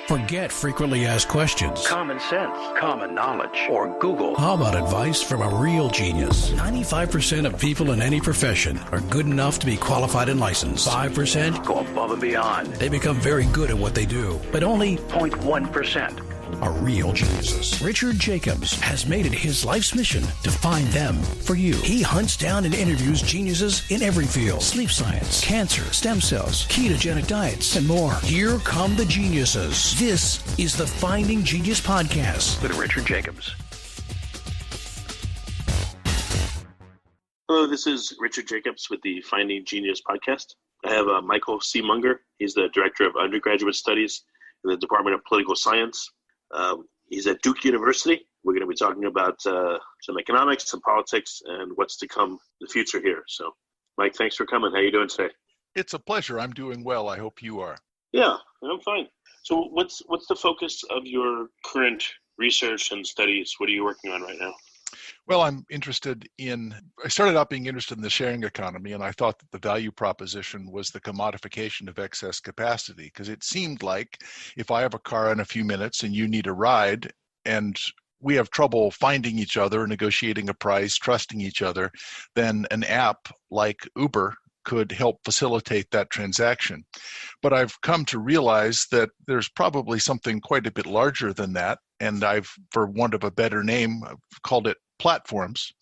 Forget frequently asked questions. Common sense, common knowledge, or Google. How about advice from a real genius? 95% of people in any profession are good enough to be qualified and licensed. 5% go above and beyond. They become very good at what they do, but only 0.1% are real geniuses. Richard Jacobs has made it his life's mission to find them for you. He hunts down and interviews geniuses in every field: sleep science, cancer, stem cells, ketogenic diets, and more. Here come the geniuses. This is the Finding Genius Podcast with Richard Jacobs. Hello, this is Richard Jacobs with the Finding Genius Podcast. I have Michael C. Munger. He's the Director of Undergraduate Studies in the Department of Political Science. He's at Duke University. We're going to be talking about some economics, some politics, and what's to come in the future here. So, Mike, thanks for coming. How are you doing today? It's a pleasure. I'm doing well. I hope you are. Yeah, I'm fine. So what's the focus of your current research and studies? What are you working on right now? Well, I started out being interested in the sharing economy, and I thought that the value proposition was the commodification of excess capacity, because it seemed like if I have a car in a few minutes and you need a ride, and we have trouble finding each other, negotiating a price, trusting each other, then an app like Uber could help facilitate that transaction. But I've come to realize that there's probably something quite a bit larger than that, and I've, for want of a better name, called it platforms.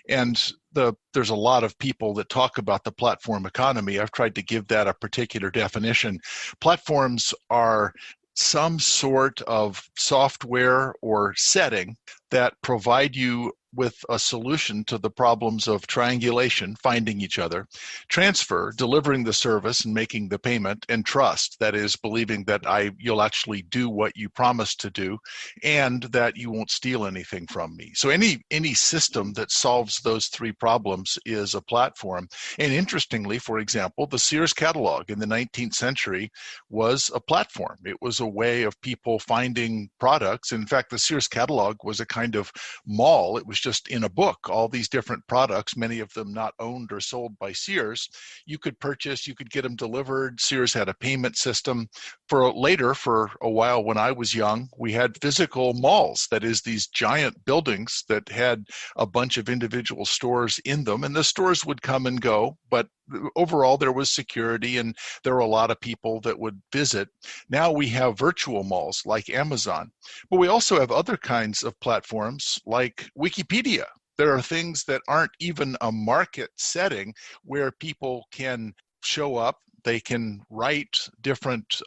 And there's a lot of people that talk about the platform economy. I've tried to give that a particular definition. Platforms are some sort of software or setting that provide you with a solution to the problems of triangulation, finding each other, transfer, delivering the service and making the payment, and trust, that is, believing that you'll actually do what you promised to do and that you won't steal anything from me. So any system that solves those three problems is a platform. And interestingly, for example, the Sears catalog in the 19th century was a platform. It was a way of people finding products. In fact, the Sears catalog was a kind of mall. It was just in a book, all these different products, many of them not owned or sold by Sears. You could purchase, you could get them delivered. Sears had a payment system. For a while when I was young, we had physical malls, that is, these giant buildings that had a bunch of individual stores in them, and the stores would come and go, but overall there was security and there were a lot of people that would visit. Now we have virtual malls like Amazon, but we also have other kinds of platforms like Wikipedia. There are things that aren't even a market setting where people can show up, they can write different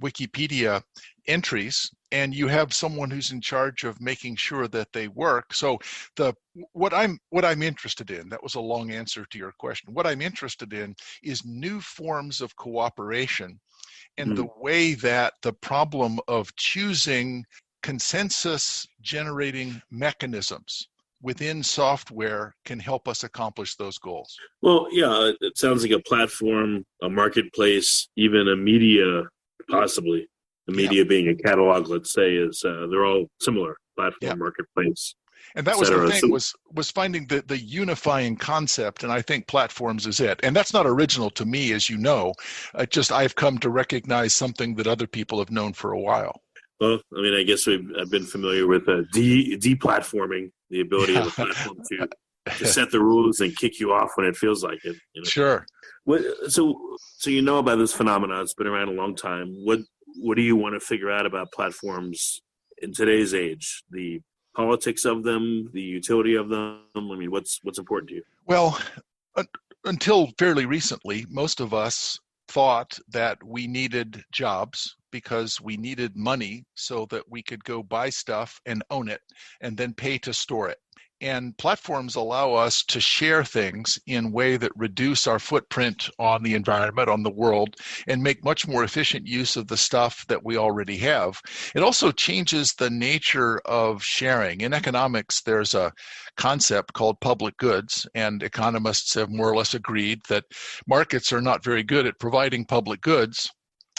Wikipedia entries, and you have someone who's in charge of making sure that they work. So what I'm interested in, that was a long answer to your question. What I'm interested in is new forms of cooperation and the way that the problem of choosing consensus generating mechanisms within software can help us accomplish those goals. Well, yeah, it sounds like a platform, a marketplace, even a media, possibly. The media being a catalog, let's say, is they're all similar, platform, marketplace. And that was the thing, was finding the unifying concept, and I think platforms is it. And that's not original to me, as you know. I've come to recognize something that other people have known for a while. Well, I mean, I guess I've been familiar with deplatforming, the ability of a platform to set the rules and kick you off when it feels like it. You know? Sure. So you know about this phenomenon. It's been around a long time. What do you want to figure out about platforms in today's age? The politics of them, the utility of them? I mean, what's important to you? Well, until fairly recently, most of us thought that we needed jobs because we needed money so that we could go buy stuff and own it and then pay to store it. And platforms allow us to share things in a way that reduce our footprint on the environment, on the world, and make much more efficient use of the stuff that we already have. It also changes the nature of sharing. In economics, there's a concept called public goods, and economists have more or less agreed that markets are not very good at providing public goods.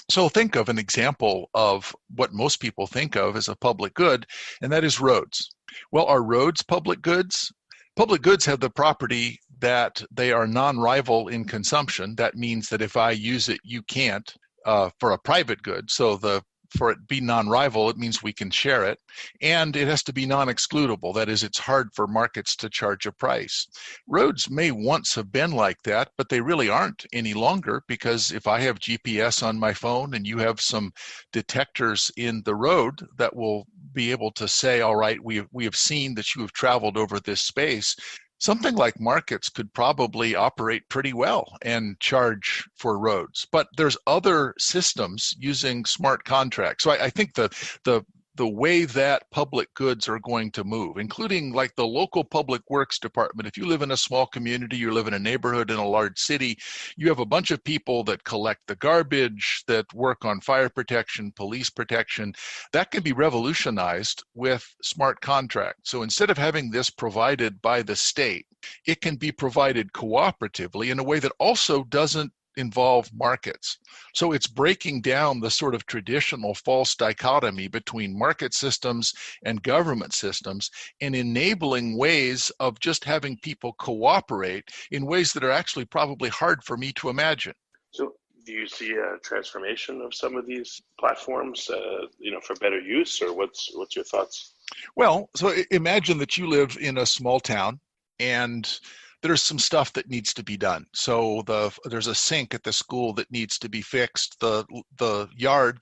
So think of an example of what most people think of as a public good, and that is roads. Well, are roads public goods? Public goods have the property that they are non-rival in consumption. That means that if I use it, you can't, for a private good. So the for it to be non-rival, it means we can share it, and it has to be non-excludable. That is, it's hard for markets to charge a price. Roads may once have been like that, but they really aren't any longer, because if I have GPS on my phone and you have some detectors in the road that will be able to say, all right, we have seen that you have traveled over this space, something like markets could probably operate pretty well and charge for roads. But there's other systems using smart contracts. So I think the way that public goods are going to move, including like the local public works department. If you live in a small community, you live in a neighborhood in a large city, you have a bunch of people that collect the garbage, that work on fire protection, police protection. That can be revolutionized with smart contracts. So instead of having this provided by the state, it can be provided cooperatively in a way that also doesn't involve markets. So it's breaking down the sort of traditional false dichotomy between market systems and government systems and enabling ways of just having people cooperate in ways that are actually probably hard for me to imagine. So do you see a transformation of some of these platforms, for better use, or what's your thoughts? Well, so imagine that you live in a small town and there's some stuff that needs to be done. So there's a sink at the school that needs to be fixed. The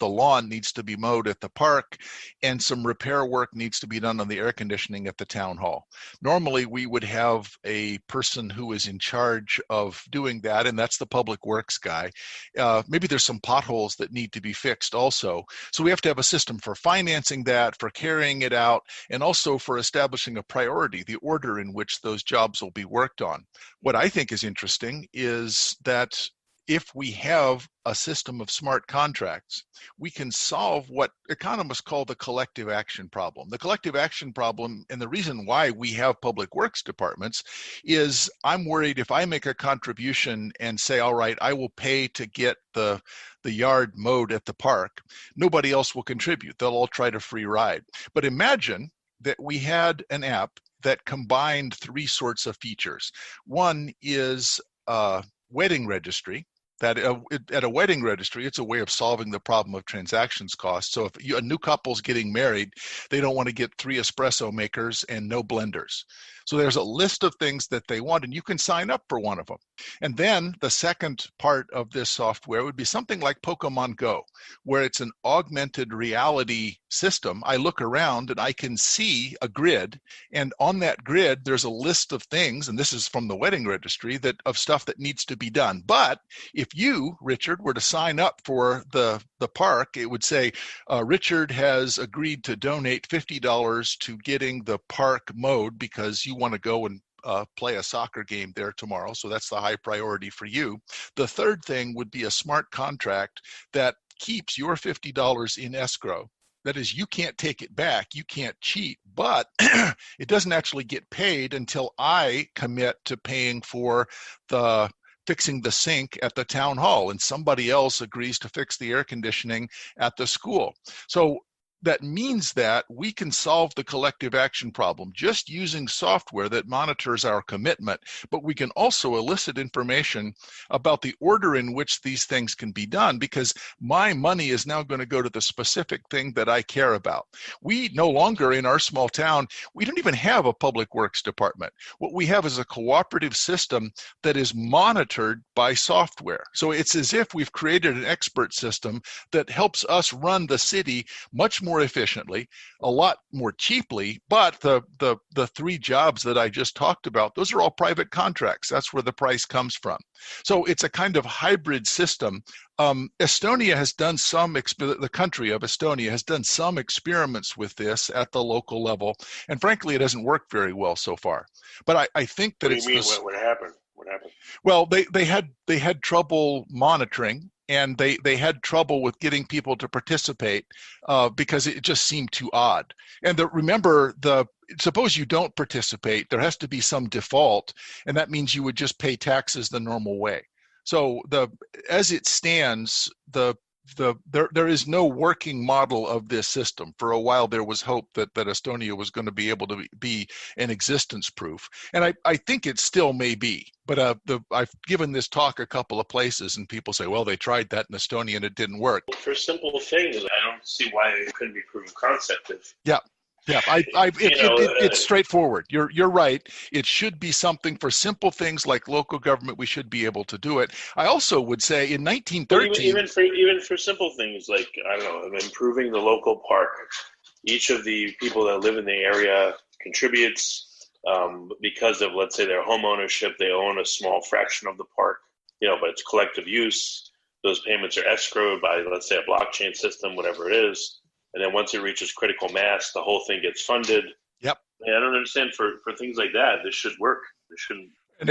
lawn needs to be mowed at the park, and some repair work needs to be done on the air conditioning at the town hall. Normally, we would have a person who is in charge of doing that, and that's the public works guy. Maybe there's some potholes that need to be fixed also. So we have to have a system for financing that, for carrying it out, and also for establishing a priority, the order in which those jobs will be worked on. What I think is interesting is that if we have a system of smart contracts, we can solve what economists call the collective action problem. The collective action problem, and the reason why we have public works departments, is I'm worried if I make a contribution and say, all right, I will pay to get the yard mowed at the park, nobody else will contribute. They'll all try to free ride. But imagine that we had an app that combined three sorts of features. One is a wedding registry. That at a wedding registry, it's a way of solving the problem of transactions costs. So if a new couple's getting married, they don't want to get 3 espresso makers and no blenders. So there's a list of things that they want, and you can sign up for one of them. And then the second part of this software would be something like Pokemon Go, where it's an augmented reality system. I look around and I can see a grid, and on that grid, there's a list of things, and this is from the wedding registry, of stuff that needs to be done. But if you, Richard, were to sign up for the park, it would say, Richard has agreed to donate $50 to getting the park mowed because you want to go and play a soccer game there tomorrow. So that's the high priority for you. The third thing would be a smart contract that keeps your $50 in escrow. That is, you can't take it back, you can't cheat, but it doesn't actually get paid until I commit to paying for fixing the sink at the town hall, and somebody else agrees to fix the air conditioning at the school. So that means that we can solve the collective action problem just using software that monitors our commitment, but we can also elicit information about the order in which these things can be done, because my money is now going to go to the specific thing that I care about. We no longer, in our small town, we don't even have a public works department. What we have is a cooperative system that is monitored by software. So it's as if we've created an expert system that helps us run the city much more efficiently, a lot more cheaply, but the 3 jobs that I just talked about, those are all private contracts. That's where the price comes from. So it's a kind of hybrid system. Estonia has done the country of Estonia has done some experiments with this at the local level, and frankly, it hasn't worked very well so far. But I think that What do you mean? What happened? What happened? Well, they had trouble monitoring, and they had trouble with getting people to participate because it just seemed too odd. And suppose you don't participate, there has to be some default, and that means you would just pay taxes the normal way. So as it stands, the there is no working model of this system. For a while, there was hope that Estonia was going to be able to be an existence proof, and I think it still may be. But I've given this talk a couple of places, and people say, well, they tried that in Estonia and it didn't work. For simple things, I don't see why it couldn't be proof of concept. Yeah. It's straightforward. You're right. It should be something for simple things like local government. We should be able to do it. I also would say in 1913, even for simple things like, I don't know, improving the local park. Each of the people that live in the area contributes because of, let's say, their home ownership. They own a small fraction of the park, but it's collective use. Those payments are escrowed by, let's say, a blockchain system, whatever it is. And then once it reaches critical mass, the whole thing gets funded. Yep. And I don't understand for things like that. This should work. This shouldn't. And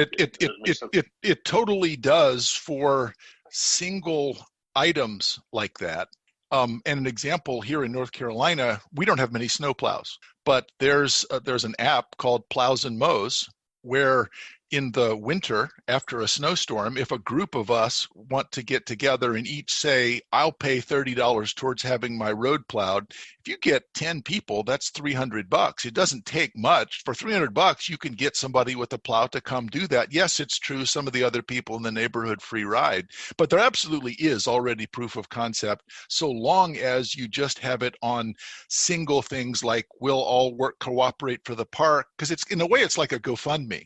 it totally does for single items like that. And an example here in North Carolina, we don't have many snowplows, but there's an app called Plows and Mows where in the winter, after a snowstorm, if a group of us want to get together and each say, I'll pay $30 towards having my road plowed, if you get 10 people, that's $300. It doesn't take much. For $300, you can get somebody with a plow to come do that. Yes, it's true, some of the other people in the neighborhood free ride, but there absolutely is already proof of concept, so long as you just have it on single things like we'll all cooperate for the park, because it's in a way it's like a GoFundMe.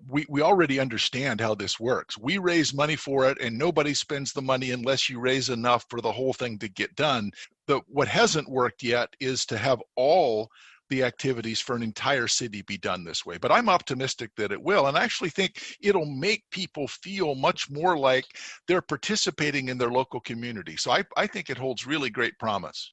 We already understand how this works. We raise money for it, and nobody spends the money unless you raise enough for the whole thing to get done. What hasn't worked yet is to have all the activities for an entire city be done this way. But I'm optimistic that it will, and I actually think it'll make people feel much more like they're participating in their local community. So I think it holds really great promise.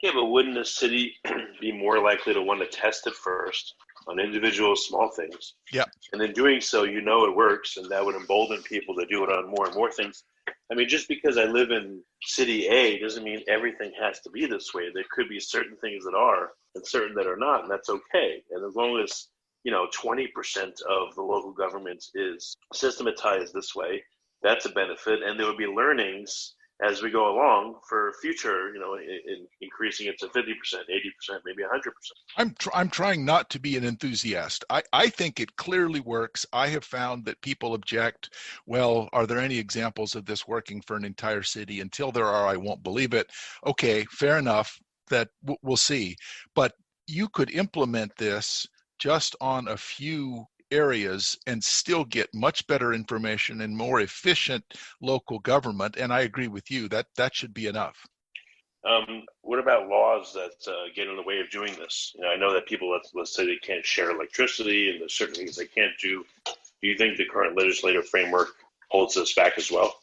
Yeah, but wouldn't a city be more likely to want to test it first on individual small things? Yeah. And then doing so, it works, and that would embolden people to do it on more and more things. I mean, just because I live in city A doesn't mean everything has to be this way. There could be certain things that are and certain that are not, and that's okay. And as long as, 20% of the local government is systematized this way, that's a benefit. And there would be learnings as we go along for future, in increasing it to 50%, 80%, maybe 100%. I'm trying not to be an enthusiast. I think it clearly works. I have found that people object, well, are there any examples of this working for an entire city? Until there are, I won't believe it. Okay, fair enough, that we'll see. But you could implement this just on a few areas and still get much better information and more efficient local government. And I agree with you that should be enough. What about laws that get in the way of doing this? I know that people, let's say they can't share electricity and there's certain things they can't do. Do you think the current legislative framework holds this back as well?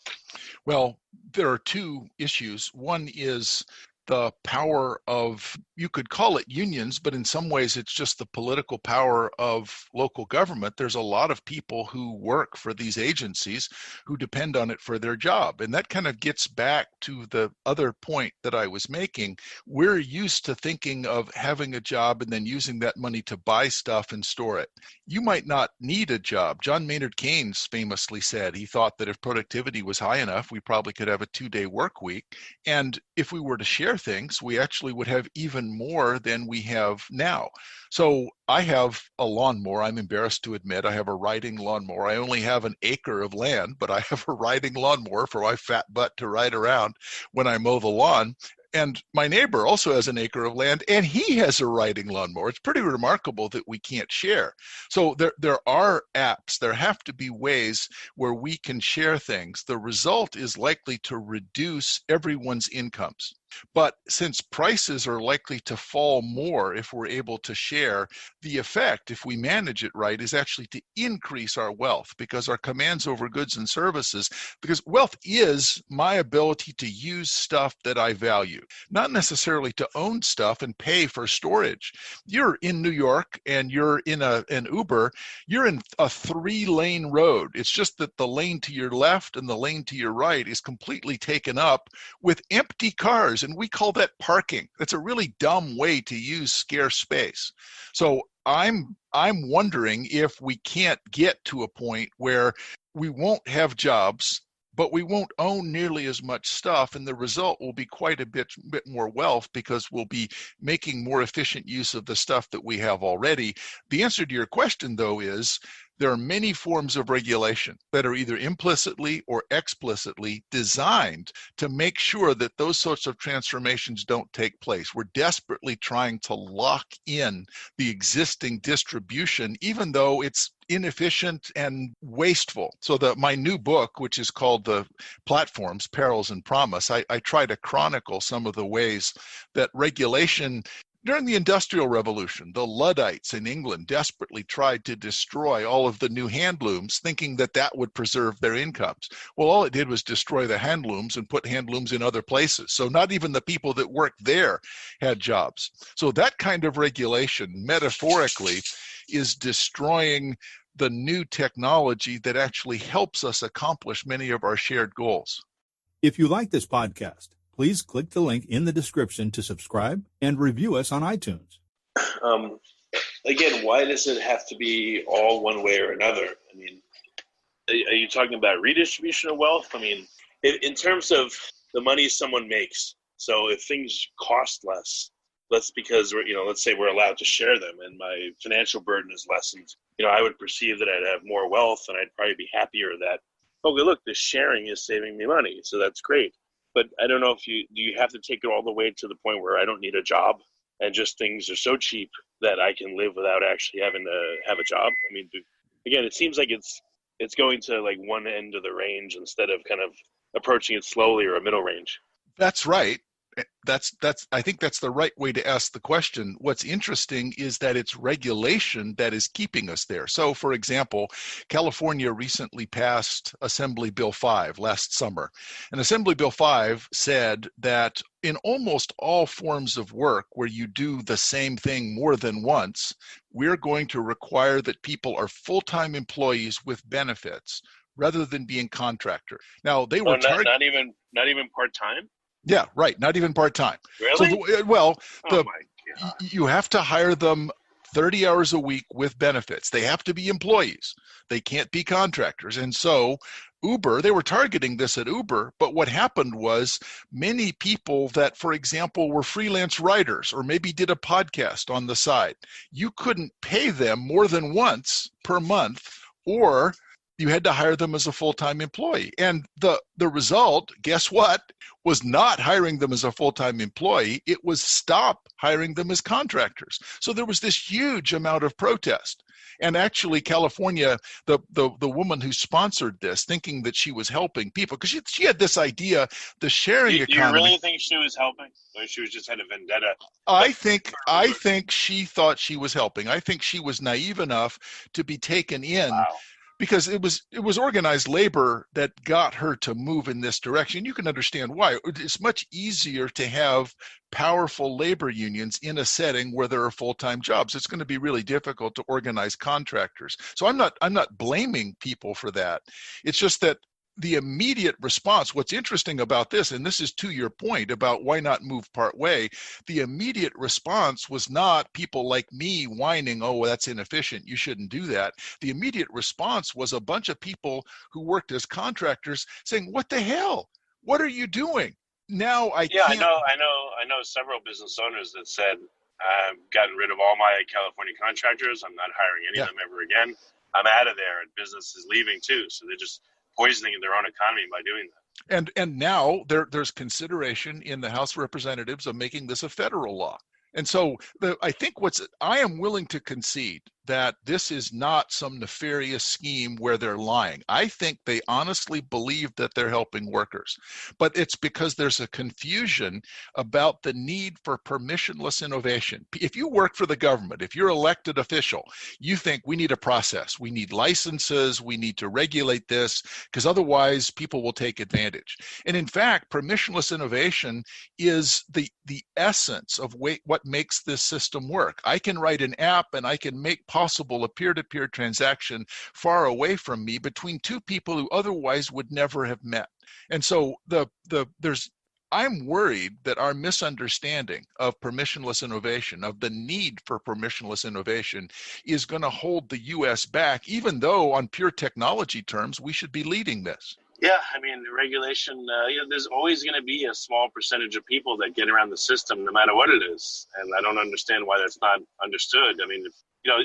Well, there are two issues. One is the power of, you could call it unions, but in some ways it's just the political power of local government. There's a lot of people who work for these agencies who depend on it for their job. And that kind of gets back to the other point that I was making. We're used to thinking of having a job and then using that money to buy stuff and store it. You might not need a job. John Maynard Keynes famously said he thought that if productivity was high enough, we probably could have a 2-day work week. And if we were to share things, we actually would have even more than we have now. So I have a lawnmower. I'm embarrassed to admit I have a riding lawnmower. I only have an acre of land, but I have a riding lawnmower for my fat butt to ride around when I mow the lawn. And my neighbor also has an acre of land, and he has a riding lawnmower. It's pretty remarkable that we can't share. So there are apps. There have to be ways where we can share things. The result is likely to reduce everyone's incomes. But since prices are likely to fall more if we're able to share, the effect, if we manage it right, is actually to increase our wealth, because our commands over goods and services, because wealth is my ability to use stuff that I value, not necessarily to own stuff and pay for storage. You're in New York and you're in an Uber, you're in a 3-lane road. It's just that the lane to your left and the lane to your right is completely taken up with empty cars. And we call that parking. That's a really dumb way to use scarce space. So I'm wondering if we can't get to a point where we won't have jobs, but we won't own nearly as much stuff, and the result will be quite a bit more wealth because we'll be making more efficient use of the stuff that we have already. The answer to your question, though, is there are many forms of regulation that are either implicitly or explicitly designed to make sure that those sorts of transformations don't take place. We're desperately trying to lock in the existing distribution, even though it's inefficient and wasteful. So my new book, which is called The Platforms, Perils and Promise, I try to chronicle some of the ways that regulation. During the Industrial Revolution, the Luddites in England desperately tried to destroy all of the new handlooms, thinking that that would preserve their incomes. Well, all it did was destroy the handlooms and put handlooms in other places. So not even the people that worked there had jobs. So that kind of regulation, metaphorically, is destroying the new technology that actually helps us accomplish many of our shared goals. If you like this podcast, please click the link in the description to subscribe and review us on iTunes. Again, why does it have to be all one way or another? I mean, are you talking about redistribution of wealth? I mean, in terms of the money someone makes, so if things cost less, let's say we're allowed to share them and my financial burden is lessened, I would perceive that I'd have more wealth and I'd probably be happier that, okay, look, this sharing is saving me money, so that's great. But I don't know if do you have to take it all the way to the point where I don't need a job and just things are so cheap that I can live without actually having to have a job? I mean, again, it seems like it's going to like one end of the range instead of kind of approaching it slowly or a middle range. That's right. I think that's the right way to ask the question. What's interesting is that it's regulation that is keeping us there. So, for example, California recently passed Assembly Bill 5 last summer. And Assembly Bill 5 said that in almost all forms of work where you do the same thing more than once, we're going to require that people are full-time employees with benefits rather than being contractors. Now, they were not even part-time? Yeah, right. Not even part-time. Really? So you have to hire them 30 hours a week with benefits. They have to be employees. They can't be contractors. And so Uber, they were targeting this at Uber, but what happened was many people that, for example, were freelance writers or maybe did a podcast on the side, you couldn't pay them more than once per month, or you had to hire them as a full-time employee. And the result, guess what, was not hiring them as a full-time employee. It was stop hiring them as contractors. So there was this huge amount of protest. And actually, California, the woman who sponsored this, thinking that she was helping people, because she had this idea, the sharing economy. You really think she was helping? Or she was just had a vendetta? I think she thought she was helping. I think she was naive enough to be taken in. Wow. Because it was organized labor that got her to move in this direction. You can understand why. It's much easier to have powerful labor unions in a setting where there are full-time jobs. It's going to be really difficult to organize contractors. So I'm not blaming people for that. It's just that the immediate response, what's interesting about this, and this is to your point about why not move part way, the immediate response was not people like me whining, oh, well, that's inefficient, you shouldn't do that. The immediate response was a bunch of people who worked as contractors saying, what the hell? What are you doing? Now I can't. I know several business owners that said, I've gotten rid of all my California contractors. I'm not hiring any of them ever again. I'm out of there, and business is leaving too. So they're just poisoning their own economy by doing that. And now there's consideration in the House of Representatives of making this a federal law. And so I think I am willing to concede that this is not some nefarious scheme where they're lying. I think they honestly believe that they're helping workers, but it's because there's a confusion about the need for permissionless innovation. If you work for the government, if you're elected official, you think we need a process, we need licenses, we need to regulate this, because otherwise people will take advantage. And in fact, permissionless innovation is the essence of what makes this system work. I can write an app and I can make possible a peer-to-peer transaction far away from me between two people who otherwise would never have met. And so I'm worried that our misunderstanding of permissionless innovation, of the need for permissionless innovation, is going to hold the U.S. back, even though on pure technology terms, we should be leading this. Yeah, I mean, regulation, there's always going to be a small percentage of people that get around the system no matter what it is. And I don't understand why that's not understood. I mean,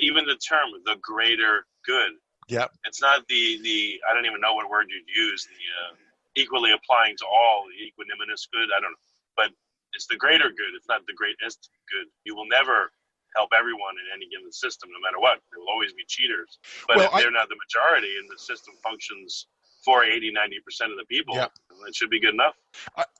even the term, the greater good, Yep. it's not I don't even know what word you'd use, the equally applying to all, the equanimous good, I don't know. But it's the greater good, it's not the greatest good. You will never help everyone in any given system, no matter what. There will always be cheaters. But if they're not the majority and the system functions for 80-90% of the people, Yep. it should be good enough.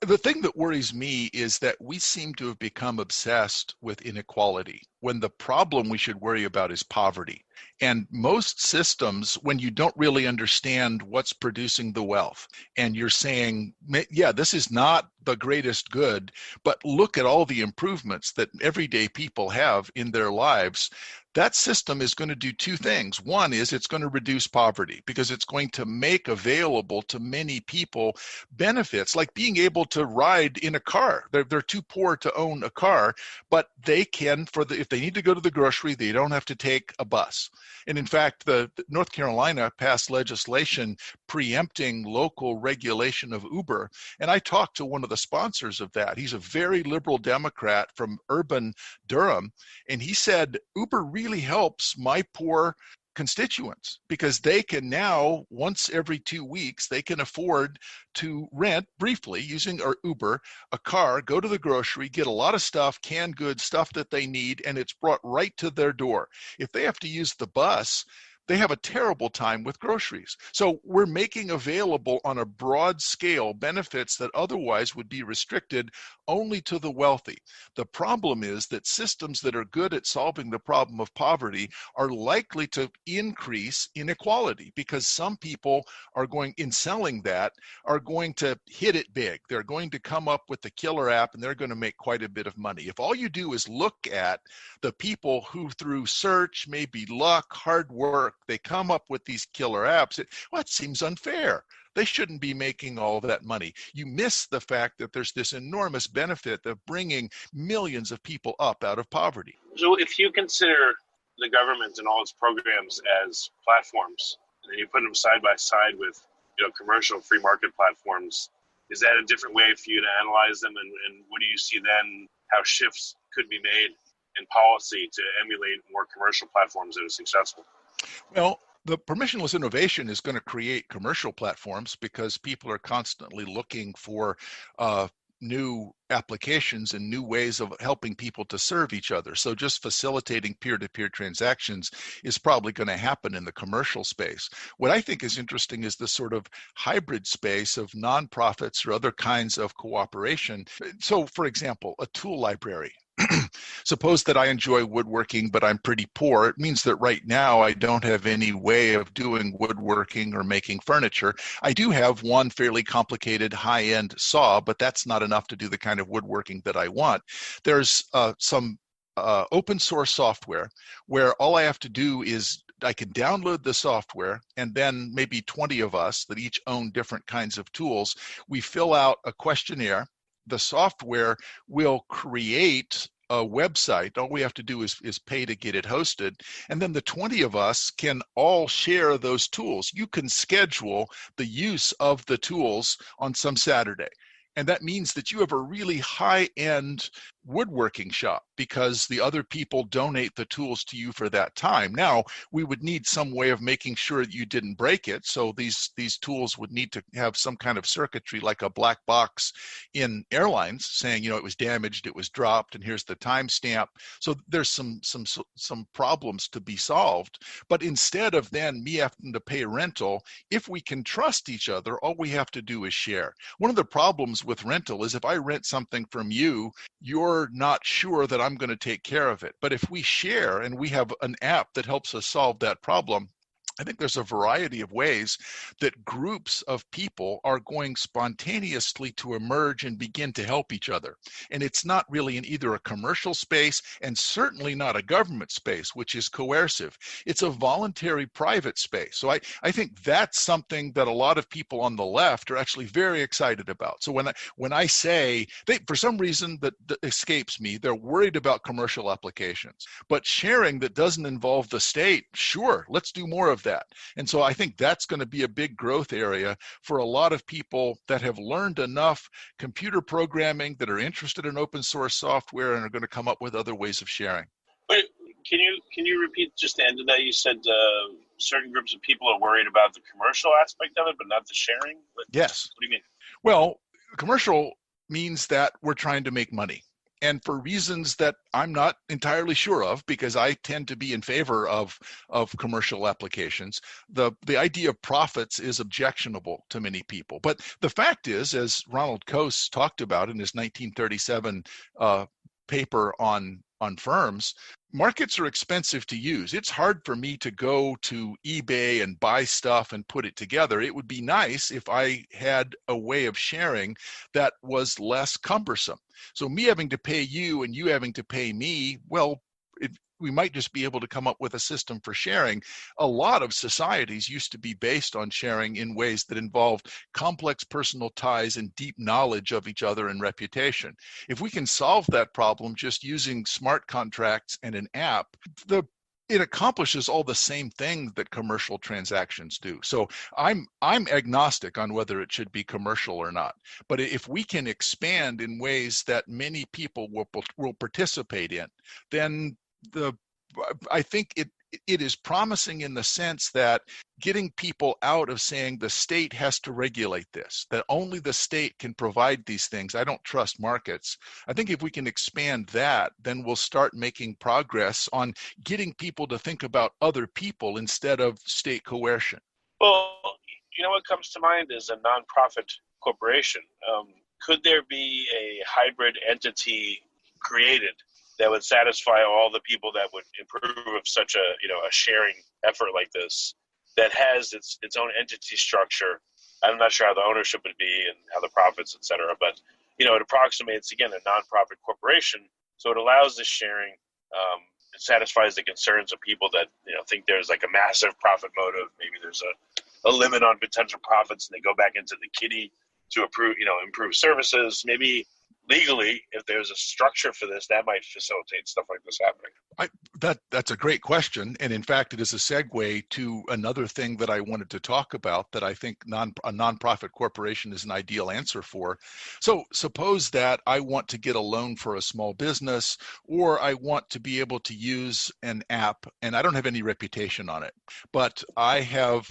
The thing that worries me is that we seem to have become obsessed with inequality when the problem we should worry about is poverty. And most systems, when you don't really understand what's producing the wealth, and you're saying, yeah, this is not the greatest good, but look at all the improvements that everyday people have in their lives, that system is going to do two things. One is it's going to reduce poverty because it's going to make available to many people benefits like being able to ride in a car. They're too poor to own a car, but they can, if they need to go to the grocery, they don't have to take a bus. And in fact, the North Carolina passed legislation preempting local regulation of Uber. And I talked to one of the sponsors of that. He's a very liberal Democrat from urban Durham. And he said, Uber really helps my poor constituents because they can now, once every 2 weeks, they can afford to rent briefly using our Uber a car, go to the grocery, get a lot of stuff, canned goods, stuff that they need, and it's brought right to their door. If they have to use the bus, they have a terrible time with groceries. So we're making available on a broad scale benefits that otherwise would be restricted only to the wealthy. The problem is that systems that are good at solving the problem of poverty are likely to increase inequality because some people are going, in selling that, are going to hit it big. They're going to come up with the killer app and they're going to make quite a bit of money. If all you do is look at the people who through search, maybe luck, hard work, they come up with these killer apps, it seems unfair. They shouldn't be making all that money. You miss the fact that there's this enormous benefit of bringing millions of people up out of poverty. So if you consider the government and all its programs as platforms, and then you put them side by side with commercial free market platforms, is that a different way for you to analyze them? And what do you see then how shifts could be made in policy to emulate more commercial platforms that are successful? Well, the permissionless innovation is going to create commercial platforms because people are constantly looking for new applications and new ways of helping people to serve each other. So just facilitating peer-to-peer transactions is probably going to happen in the commercial space. What I think is interesting is the sort of hybrid space of nonprofits or other kinds of cooperation. So for example, a tool library. Suppose that I enjoy woodworking, but I'm pretty poor. It means that right now I don't have any way of doing woodworking or making furniture. I do have one fairly complicated high-end saw, but that's not enough to do the kind of woodworking that I want. There's some open source software where all I have to do is I can download the software, and then maybe 20 of us that each own different kinds of tools, we fill out a questionnaire. The software will create a website. All we have to do is pay to get it hosted. And then the 20 of us can all share those tools. You can schedule the use of the tools on some Saturday. And that means that you have a really high-end woodworking shop because the other people donate the tools to you for that time. Now, we would need some way of making sure that you didn't break it. So these tools would need to have some kind of circuitry like a black box in airlines saying, it was damaged, it was dropped, and here's the timestamp. So there's some problems to be solved. But instead of then me having to pay rental, if we can trust each other, all we have to do is share. One of the problems with rental is if I rent something from you, you're not sure that I'm going to take care of it. But if we share and we have an app that helps us solve that problem, I think there's a variety of ways that groups of people are going spontaneously to emerge and begin to help each other. And it's not really in either a commercial space and certainly not a government space, which is coercive. It's a voluntary private space. So I think that's something that a lot of people on the left are actually very excited about. So when I say, for some reason that escapes me, they're worried about commercial applications. But sharing that doesn't involve the state, sure, let's do more of that. And so I think that's going to be a big growth area for a lot of people that have learned enough computer programming, that are interested in open source software, and are going to come up with other ways of sharing. Wait, can you repeat just the end of that? You said certain groups of people are worried about the commercial aspect of it, but not the sharing? Yes. What do you mean? Well, commercial means that we're trying to make money. And for reasons that I'm not entirely sure of, because I tend to be in favor of commercial applications, the idea of profits is objectionable to many people. But the fact is, as Ronald Coase talked about in his 1937 paper on firms, markets are expensive to use. It's hard for me to go to eBay and buy stuff and put it together. It would be nice if I had a way of sharing that was less cumbersome. So me having to pay you and you having to pay me, well, we might just be able to come up with a system for sharing. A lot of societies used to be based on sharing in ways that involved complex personal ties and deep knowledge of each other and reputation. If we can solve that problem just using smart contracts and an app, it accomplishes all the same things that commercial transactions do. So I'm agnostic on whether it should be commercial or not. But if we can expand in ways that many people will participate in, then I think it is promising in the sense that getting people out of saying the state has to regulate this, that only the state can provide these things. I don't trust markets. I think if we can expand that, then we'll start making progress on getting people to think about other people instead of state coercion. Well, what comes to mind is a nonprofit corporation. Could there be a hybrid entity created that would satisfy all the people that would approve of such a sharing effort like this, that has its own entity structure? I'm not sure how the ownership would be and how the profits, et cetera, but it approximates, again, a nonprofit corporation, so it allows this sharing. It satisfies the concerns of people that think there's like a massive profit motive. Maybe there's a limit on potential profits, and they go back into the kitty to improve services. Maybe legally, if there's a structure for this, that might facilitate stuff like this happening. That's a great question. And in fact, it is a segue to another thing that I wanted to talk about that I think a nonprofit corporation is an ideal answer for. So suppose that I want to get a loan for a small business, or I want to be able to use an app, and I don't have any reputation on it, but I have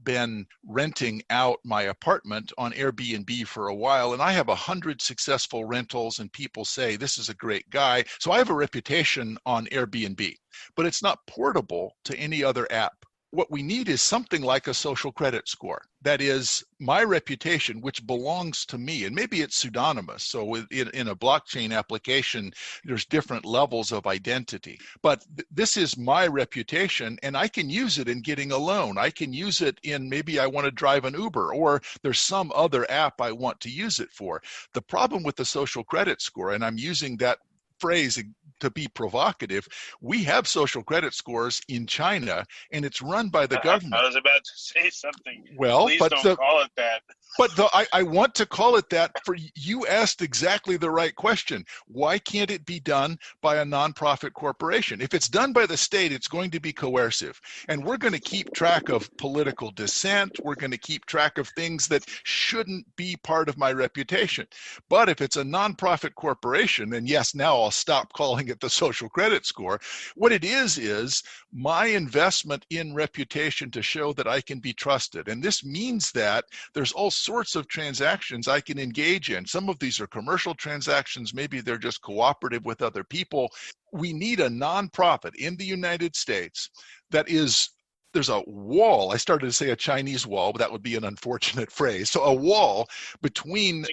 been renting out my apartment on Airbnb for a while, and I have 100 successful rentals, and people say this is a great guy. So I have a reputation on Airbnb, but it's not portable to any other app. What we need is something like a social credit score. That is my reputation, which belongs to me, and maybe it's pseudonymous. So in a blockchain application, there's different levels of identity. But this is my reputation, and I can use it in getting a loan. I can use it in, maybe I want to drive an Uber, or there's some other app I want to use it for. The problem with the social credit score, and I'm using that phrase to be provocative, we have social credit scores in China, and it's run by the government. I was about to say something. Well, please don't call it that. But I want to call it that. For you asked exactly the right question. Why can't it be done by a nonprofit corporation? If it's done by the state, it's going to be coercive, and we're going to keep track of political dissent. We're going to keep track of things that shouldn't be part of my reputation. But if it's a nonprofit corporation, then yes, now I'll stop calling it the social credit score. What it is my investment in reputation to show that I can be trusted. And this means that there's all sorts of transactions I can engage in. Some of these are commercial transactions. Maybe they're just cooperative with other people. We need a nonprofit in the United States that is, there's a wall. I started to say a Chinese wall, but that would be an unfortunate phrase. So a wall between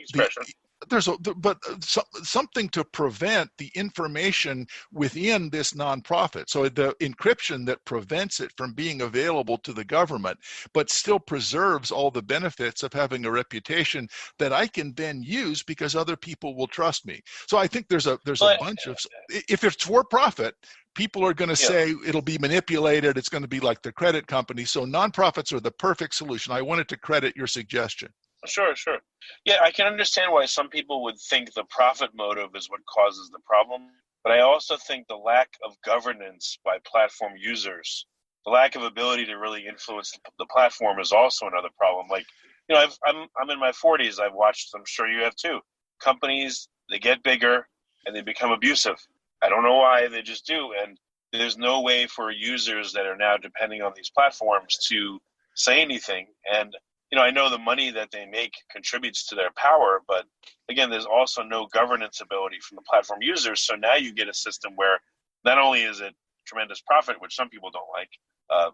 something to prevent the information within this nonprofit. So the encryption that prevents it from being available to the government, but still preserves all the benefits of having a reputation that I can then use because other people will trust me. So I think there's a bunch of, if it's for profit, people are going to say it'll be manipulated. It's going to be like the credit company. So nonprofits are the perfect solution. I wanted to credit your suggestion. Sure. Yeah, I can understand why some people would think the profit motive is what causes the problem, but I also think the lack of governance by platform users the lack of ability to really influence the platform is also another problem. Like, I'm in my 40s. I've watched, I'm sure you have too, companies, they get bigger and they become abusive. I don't know why, they just do. And there's no way for users that are now depending on these platforms to say anything. And, I know the money that they make contributes to their power, but again, there's also no governance ability from the platform users. So now you get a system where not only is it tremendous profit, which some people don't like,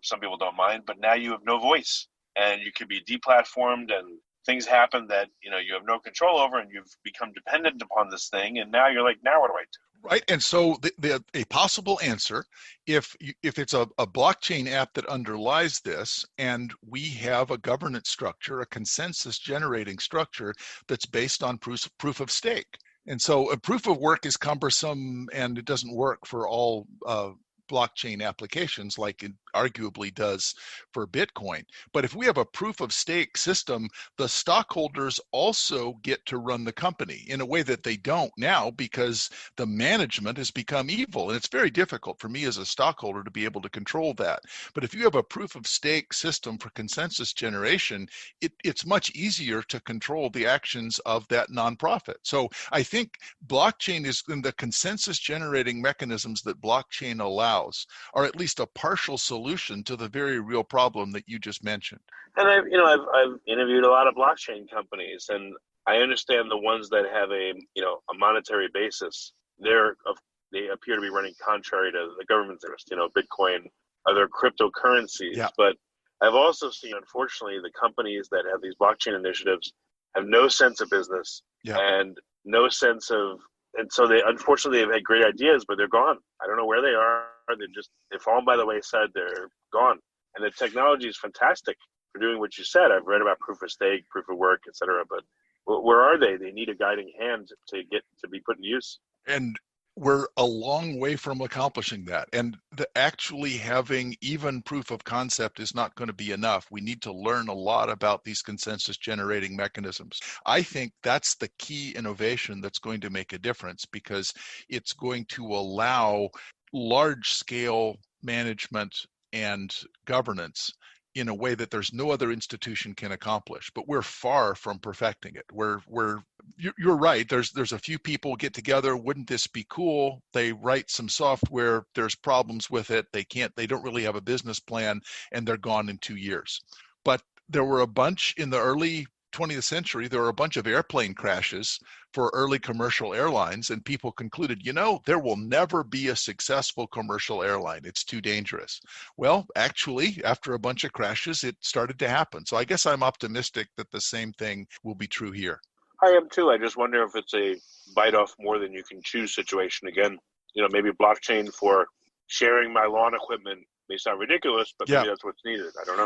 some people don't mind, but now you have no voice and you could be deplatformed and things happen that, you have no control over, and you've become dependent upon this thing. And now you're like, now what do I do? Right. And so a possible answer, if it's a blockchain app that underlies this, and we have a governance structure, a consensus generating structure that's based on proof of stake. And so a proof of work is cumbersome, and it doesn't work for all blockchain applications like it arguably does for Bitcoin. But if we have a proof of stake system, the stockholders also get to run the company in a way that they don't now, because the management has become evil. And it's very difficult for me as a stockholder to be able to control that. But if you have a proof of stake system for consensus generation, it's much easier to control the actions of that nonprofit. So I think blockchain is in the consensus generating mechanisms that blockchain allows are at least a partial solution to the very real problem that you just mentioned. And I've interviewed a lot of blockchain companies, and I understand the ones that have a monetary basis. They appear to be running contrary to the government's interest. Bitcoin, other cryptocurrencies. Yeah. But I've also seen, unfortunately, the companies that have these blockchain initiatives have no sense of business. Yeah. And no sense of. And so unfortunately, they've had great ideas, but they're gone. I don't know where they are. They've fallen by the wayside. They're gone. And the technology is fantastic for doing what you said. I've read about proof of stake, proof of work, et cetera. But where are they? They need a guiding hand to be put in use. And we're a long way from accomplishing that. And actually having even proof of concept is not going to be enough. We need to learn a lot about these consensus generating mechanisms. I think that's the key innovation that's going to make a difference, because it's going to allow large scale management and governance in a way that there's no other institution can accomplish. But we're far from perfecting it. You're right. There's a few people get together. Wouldn't this be cool? They write some software. There's problems with it. They don't really have a business plan, and they're gone in 2 years. But there were a bunch in the early 20th century, there were a bunch of airplane crashes for early commercial airlines, and people concluded, there will never be a successful commercial airline. It's too dangerous. Well, actually, after a bunch of crashes, it started to happen. So I guess I'm optimistic that the same thing will be true here. I am too. I just wonder if it's a bite off more than you can chew situation again. Maybe blockchain for sharing my lawn equipment may sound ridiculous, but maybe that's what's needed. I don't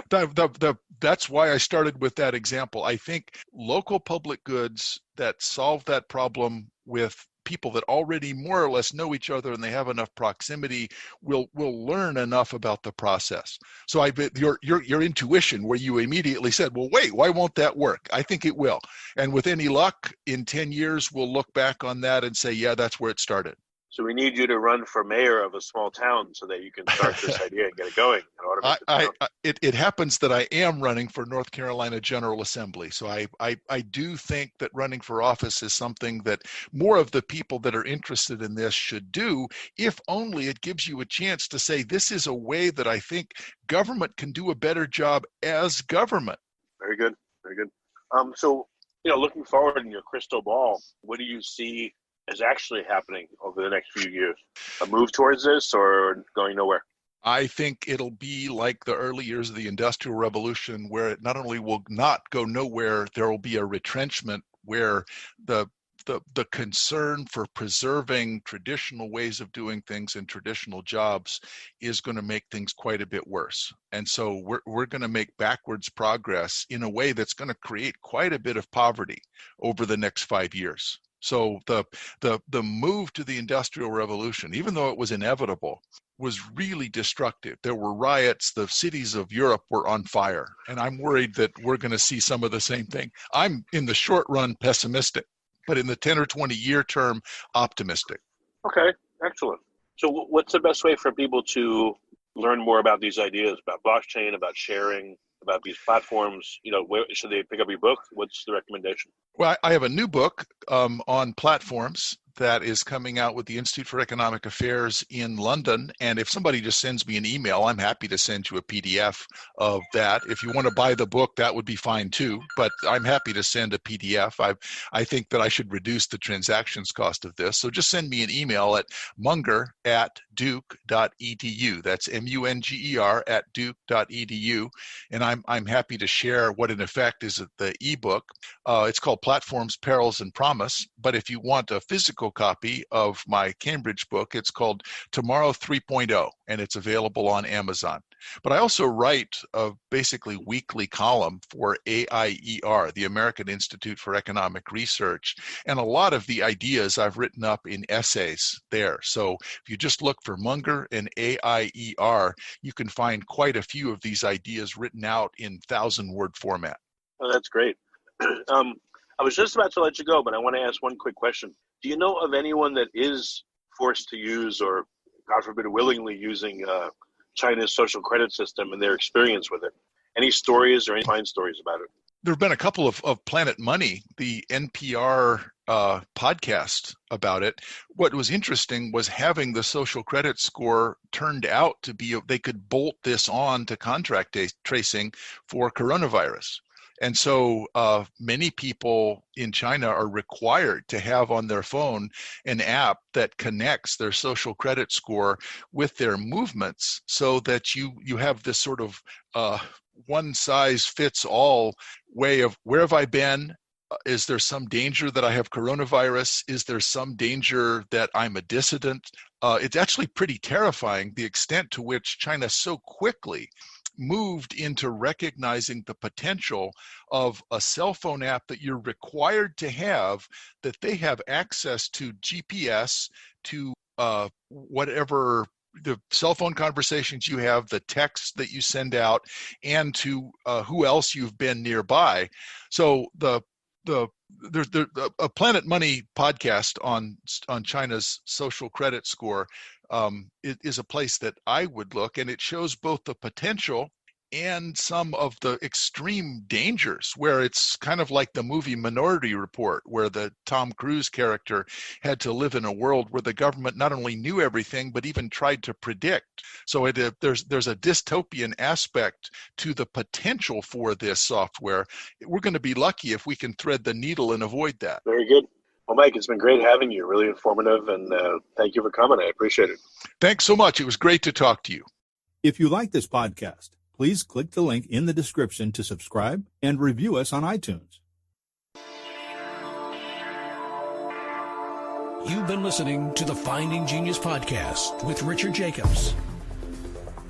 know. That's why I started with that example. I think local public goods that solve that problem with people that already more or less know each other and they have enough proximity will learn enough about the process. So your intuition, where you immediately said, well, wait, why won't that work? I think it will. And with any luck, in 10 years, we'll look back on that and say, yeah, that's where it started. So we need you to run for mayor of a small town so that you can start this idea and get it going. It happens that I am running for North Carolina General Assembly. So I do think that running for office is something that more of the people that are interested in this should do, if only it gives you a chance to say, this is a way that I think government can do a better job as government. Very good. Very good. So, looking forward in your crystal ball, what do you see is actually happening over the next few years? A move towards this, or going nowhere? I think it'll be like the early years of the Industrial Revolution, where it not only will not go nowhere, there will be a retrenchment where the concern for preserving traditional ways of doing things and traditional jobs is going to make things quite a bit worse. And so we're going to make backwards progress in a way that's going to create quite a bit of poverty over the next 5 years. So the move to the Industrial Revolution, even though it was inevitable, was really destructive. There were riots. The cities of Europe were on fire. And I'm worried that we're going to see some of the same thing. I'm, in the short run, pessimistic, but in the 10 or 20 year term, optimistic. Okay, excellent. So what's the best way for people to learn more about these ideas, about blockchain, about sharing, about these platforms, where should they pick up your book? What's the recommendation? Well, I have a new book on platforms that is coming out with the Institute for Economic Affairs in London. And if somebody just sends me an email, I'm happy to send you a PDF of that. If you want to buy the book, that would be fine too. But I'm happy to send a PDF. I think that I should reduce the transactions cost of this. So just send me an email at munger@duke.edu. That's munger@duke.edu. And I'm happy to share what in effect is the ebook. It's called Platforms, Perils, and Promise. But if you want a physical copy of my Cambridge book, it's called Tomorrow 3.0, and it's available on Amazon. But I also write a basically weekly column for AIER, the American Institute for Economic Research, and a lot of the ideas I've written up in essays there. So if you just look for Munger and AIER, you can find quite a few of these ideas written out in 1,000-word format. Oh, that's great. I was just about to let you go, but I want to ask one quick question. Do you know of anyone that is forced to use, or God forbid, willingly using China's social credit system and their experience with it? Any stories or any fine stories about it? There have been a couple of Planet Money, the NPR podcast about it. What was interesting was having the social credit score turned out to be, they could bolt this on to contract tracing for coronavirus. And so many people in China are required to have on their phone an app that connects their social credit score with their movements, so that you have this sort of one-size-fits-all way of, where have I been? Is there some danger that I have coronavirus? Is there some danger that I'm a dissident? It's actually pretty terrifying, the extent to which China so quickly moved into recognizing the potential of a cell phone app that you're required to have, that they have access to GPS, to whatever the cell phone conversations you have, the texts that you send out, and to who else you've been nearby. So there's a Planet Money podcast on China's social credit score. It is a place that I would look, and it shows both the potential and some of the extreme dangers, where it's kind of like the movie Minority Report, where the Tom Cruise character had to live in a world where the government not only knew everything, but even tried to predict. So there's a dystopian aspect to the potential for this software. We're going to be lucky if we can thread the needle and avoid that. Very good. Well, Mike, it's been great having you. Really informative, and thank you for coming. I appreciate it. Thanks so much. It was great to talk to you. If you like this podcast, please click the link in the description to subscribe and review us on iTunes. You've been listening to the Finding Genius podcast with Richard Jacobs.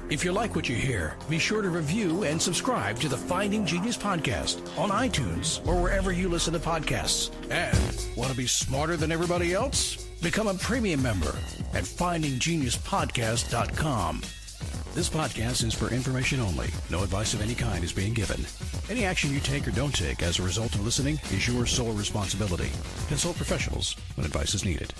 If you like what you hear, be sure to review and subscribe to the Finding Genius podcast on iTunes or wherever you listen to podcasts. And want to be smarter than everybody else? Become a premium member at findinggeniuspodcast.com. This podcast is for information only. No advice of any kind is being given. Any action you take or don't take as a result of listening is your sole responsibility. Consult professionals when advice is needed.